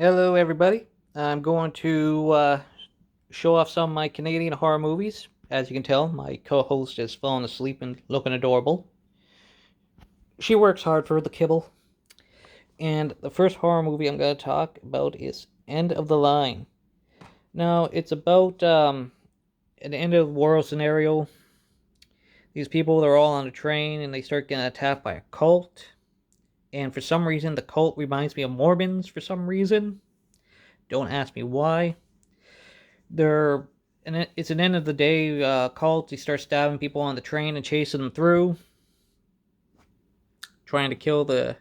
Hello, everybody. I'm going to show off some of my Canadian horror movies. As you can tell, my co host has fallen asleep and looking adorable. She works hard for the kibble. And the first horror movie I'm going to talk about is End of the Line. Now, it's about an end of the world scenario. These people, they're all on a train and they start getting attacked by a cult. And for some reason, the cult reminds me of Mormons for some reason. Don't ask me why. They're and it's an end of the day cult. He starts stabbing people on the train and chasing them through, trying to kill the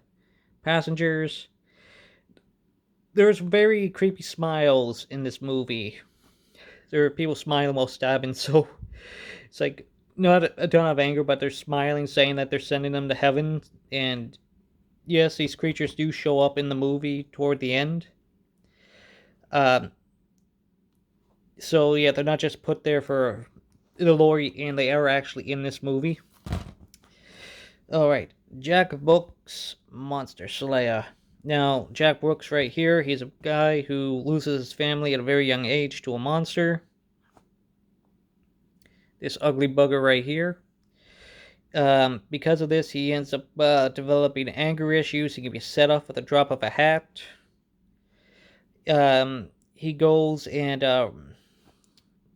passengers. There's very creepy smiles in this movie. There are people smiling while stabbing, so it's like not a ton of anger, but they're smiling, saying that they're sending them to heaven. And yes, these creatures do show up in the movie toward the end. Um, so yeah, they're not just put there for the lore, and they are actually in this movie. Alright, Jack Brooks, Monster Slayer. Now, Jack Brooks right here, he's a guy who loses his family at a very young age to a monster. This ugly bugger right here. Because of this, he ends up developing anger issues. He can be set off with a drop of a hat. He goes and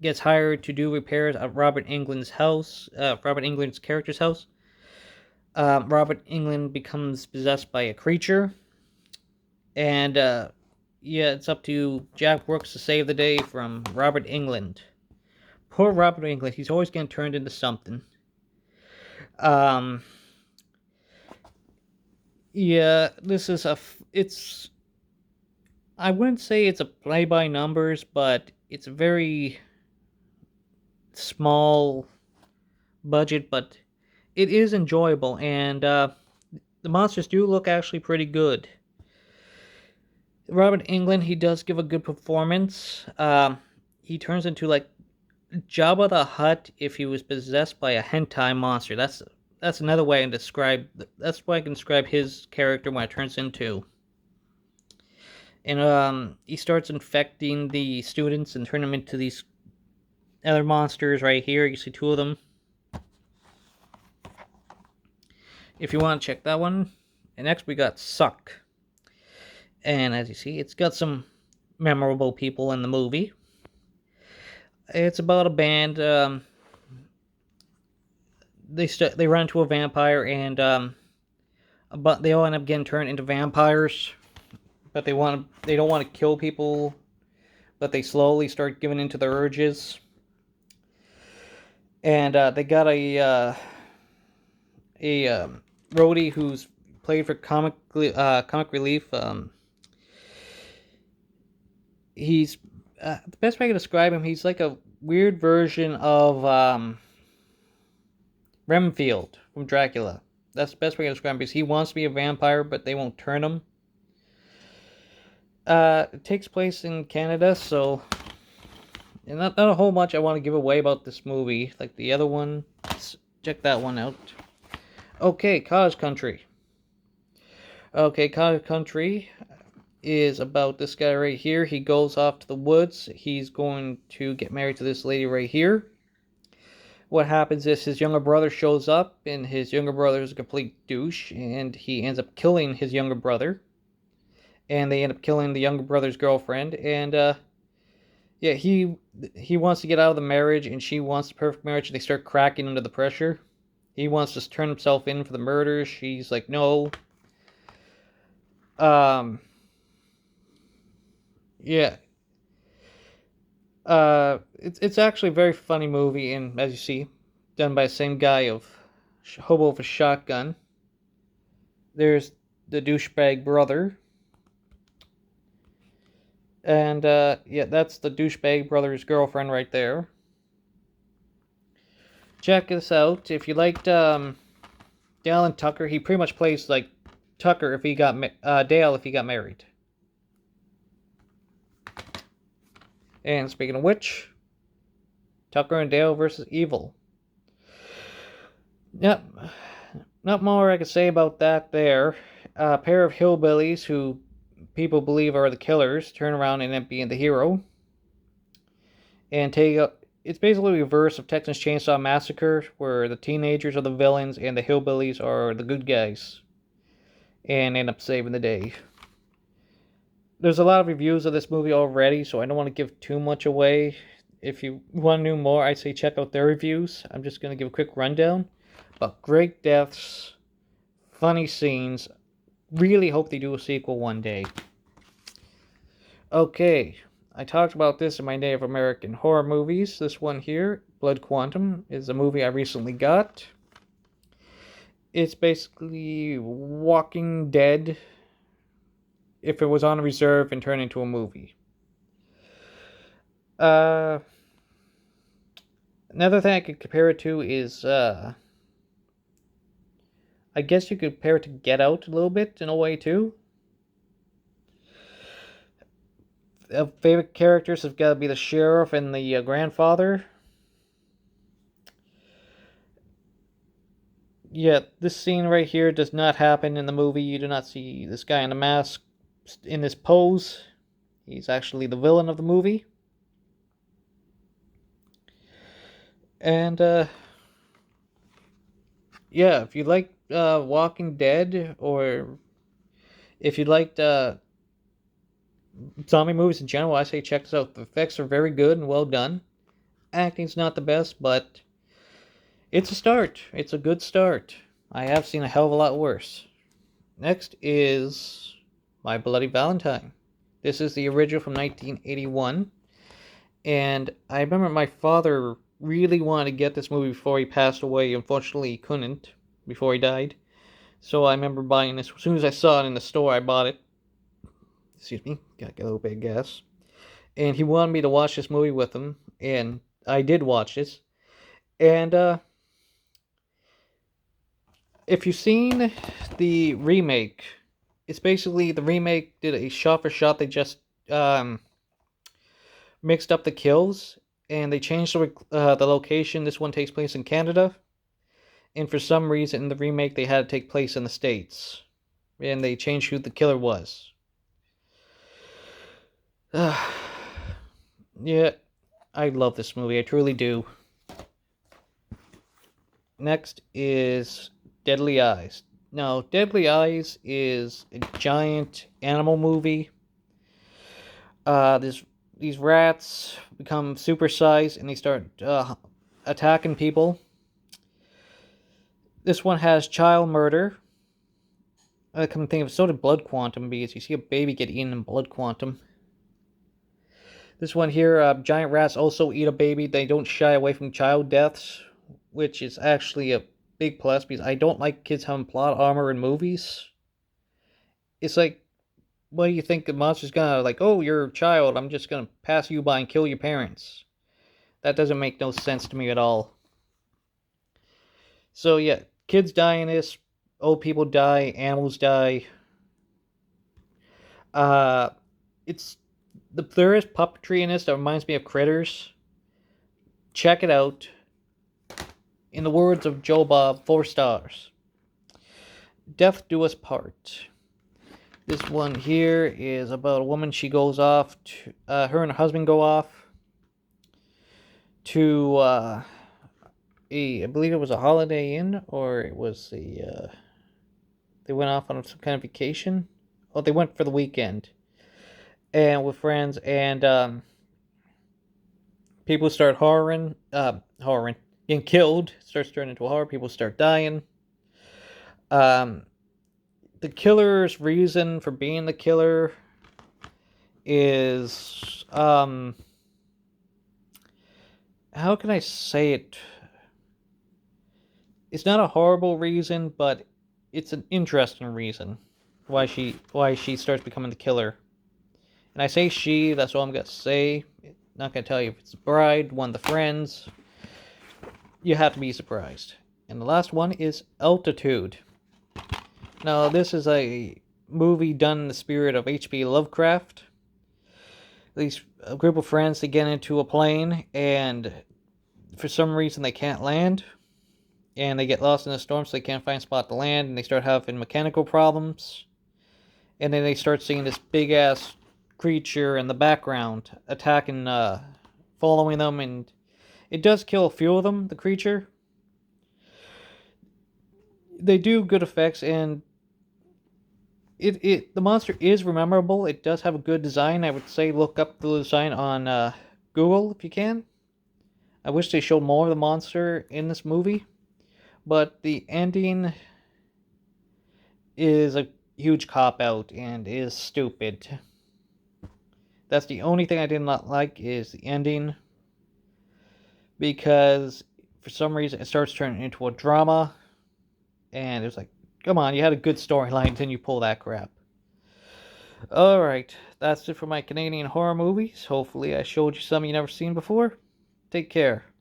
gets hired to do repairs at Robert Englund's house, Robert Englund's character's house. Robert Englund becomes possessed by a creature, and yeah, it's up to Jack Brooks to save the day from Robert Englund. Poor Robert Englund, he's always getting turned into something. Um, yeah, this is it's, I wouldn't say it's a play by numbers, but it's a very small budget, but it is enjoyable, and the monsters do look actually pretty good. Robert Englund, he does give a good performance. He turns into like Jabba the Hutt if he was possessed by a hentai monster. That's another way I can describe. That's why I can describe his character when it turns into. And he starts infecting the students and turn them into these other monsters right here. You see two of them. If you want to check that one. And next we got Suck. And as you see, it's got some memorable people in the movie. It's about a band. They run into a vampire, and but they all end up getting turned into vampires. But they don't want to kill people, but they slowly start giving into their urges. And they got a roadie who's played for comic relief. He's the best way I can describe him. He's like a weird version of Renfield from Dracula. That's the best way to describe him, because he wants to be a vampire, but they won't turn him. It takes place in Canada, so and not a whole much I want to give away about this movie. Like the other one, let's check that one out. Okay, Cottage Country. Okay, Cottage Country is about this guy right here. He goes off to the woods. He's going to get married to this lady right here. What happens is his younger brother shows up, and his younger brother is a complete douche, and he ends up killing his younger brother. And they end up killing the younger brother's girlfriend, and yeah, he wants to get out of the marriage, and she wants the perfect marriage, and they start cracking under the pressure. He wants to turn himself in for the murder. She's like, no. Yeah. It's actually a very funny movie, and as you see, done by the same guy of Hobo with a Shotgun. There's the douchebag brother. And yeah, that's the douchebag brother's girlfriend right there. Check this out. If you liked Dale and Tucker, he pretty much plays like Tucker if he got Dale if he got married. And speaking of which, Tucker and Dale versus Evil. Yep, not more I could say about that there. A pair of hillbillies who people believe are the killers turn around and end up being the hero. And take up. It's basically a reverse of Texas Chainsaw Massacre, where the teenagers are the villains and the hillbillies are the good guys, and end up saving the day. There's a lot of reviews of this movie already, so I don't want to give too much away. If you want to know more, I say check out their reviews. I'm just going to give a quick rundown. But great deaths, funny scenes. Really hope they do a sequel one day. Okay, I talked about this in my Native American horror movies. This one here, Blood Quantum, is a movie I recently got. It's basically Walking Dead if it was on reserve and turned into a movie. Another thing I could compare it to is, I guess you could compare it to Get Out a little bit in a way too. Favorite characters have got to be the sheriff and the grandfather. Yeah, this scene right here does not happen in the movie. You do not see this guy in a mask in this pose. He's actually the villain of the movie. And, yeah, if you like Walking Dead, or if you liked zombie movies in general, I say check this out. The effects are very good and well done. Acting's not the best, but it's a start. It's a good start. I have seen a hell of a lot worse. Next is My Bloody Valentine. This is the original from 1981. And I remember my father really wanted to get this movie before he passed away. Unfortunately, he couldn't before he died. So I remember buying this. As soon as I saw it in the store, I bought it. Excuse me, gotta get a little bit of gas. And he wanted me to watch this movie with him. And I did watch this. And, if you've seen the remake, it's basically the remake did a shot for shot. They just mixed up the kills and they changed the location. This one takes place in Canada, and for some reason in the remake they had to take place in the States, and they changed who the killer was. Yeah, I love this movie. I truly do. Next is Deadly Eyes. Now, Deadly Eyes is a giant animal movie. These rats become supersized and they start attacking people. This one has child murder. I come to think of it, so did Blood Quantum, because you see a baby get eaten in Blood Quantum. This one here, giant rats also eat a baby. They don't shy away from child deaths, which is actually a big plus, because I don't like kids having plot armor in movies. It's like, what do you think the monster's gonna, like, oh, you're a child, I'm just gonna pass you by and kill your parents? That doesn't make no sense to me at all. So yeah, kids die in this, old people die, animals die. There is puppetry in this that reminds me of Critters. Check it out. In the words of Joe Bob, 4 stars. Death Do Us Part. This one here is about a woman. She goes off to, her and her husband go off to, I believe it was a Holiday Inn, or it was they went off on some kind of vacation. Oh, they went for the weekend. And with friends, and, people start getting killed. It starts turning into a horror. People start dying. The killer's reason for being the killer is, how can I say it? It's not a horrible reason, but it's an interesting reason why she starts becoming the killer. And I say she, that's all I'm gonna say. Not gonna tell you if it's the bride, one of the friends. You have to be surprised. And the last one is Altitude. Now, this is a movie done in the spirit of H.P. Lovecraft. A group of friends, they get into a plane, and for some reason they can't land. And they get lost in a storm, so they can't find a spot to land, and they start having mechanical problems. and then they start seeing this big ass creature in the background attacking, following them, and it does kill a few of them. The creature, they do good effects, and the monster is memorable. It does have a good design. I would say look up the design on Google if you can. I wish they showed more of the monster in this movie, but the ending is a huge cop out and is stupid. That's the only thing I did not like is the ending, because for some reason it starts turning into a drama, and it's like, come on, you had a good storyline, then you pull that crap. Alright, that's it for my Canadian horror movies. Hopefully I showed you some you never seen before. Take care.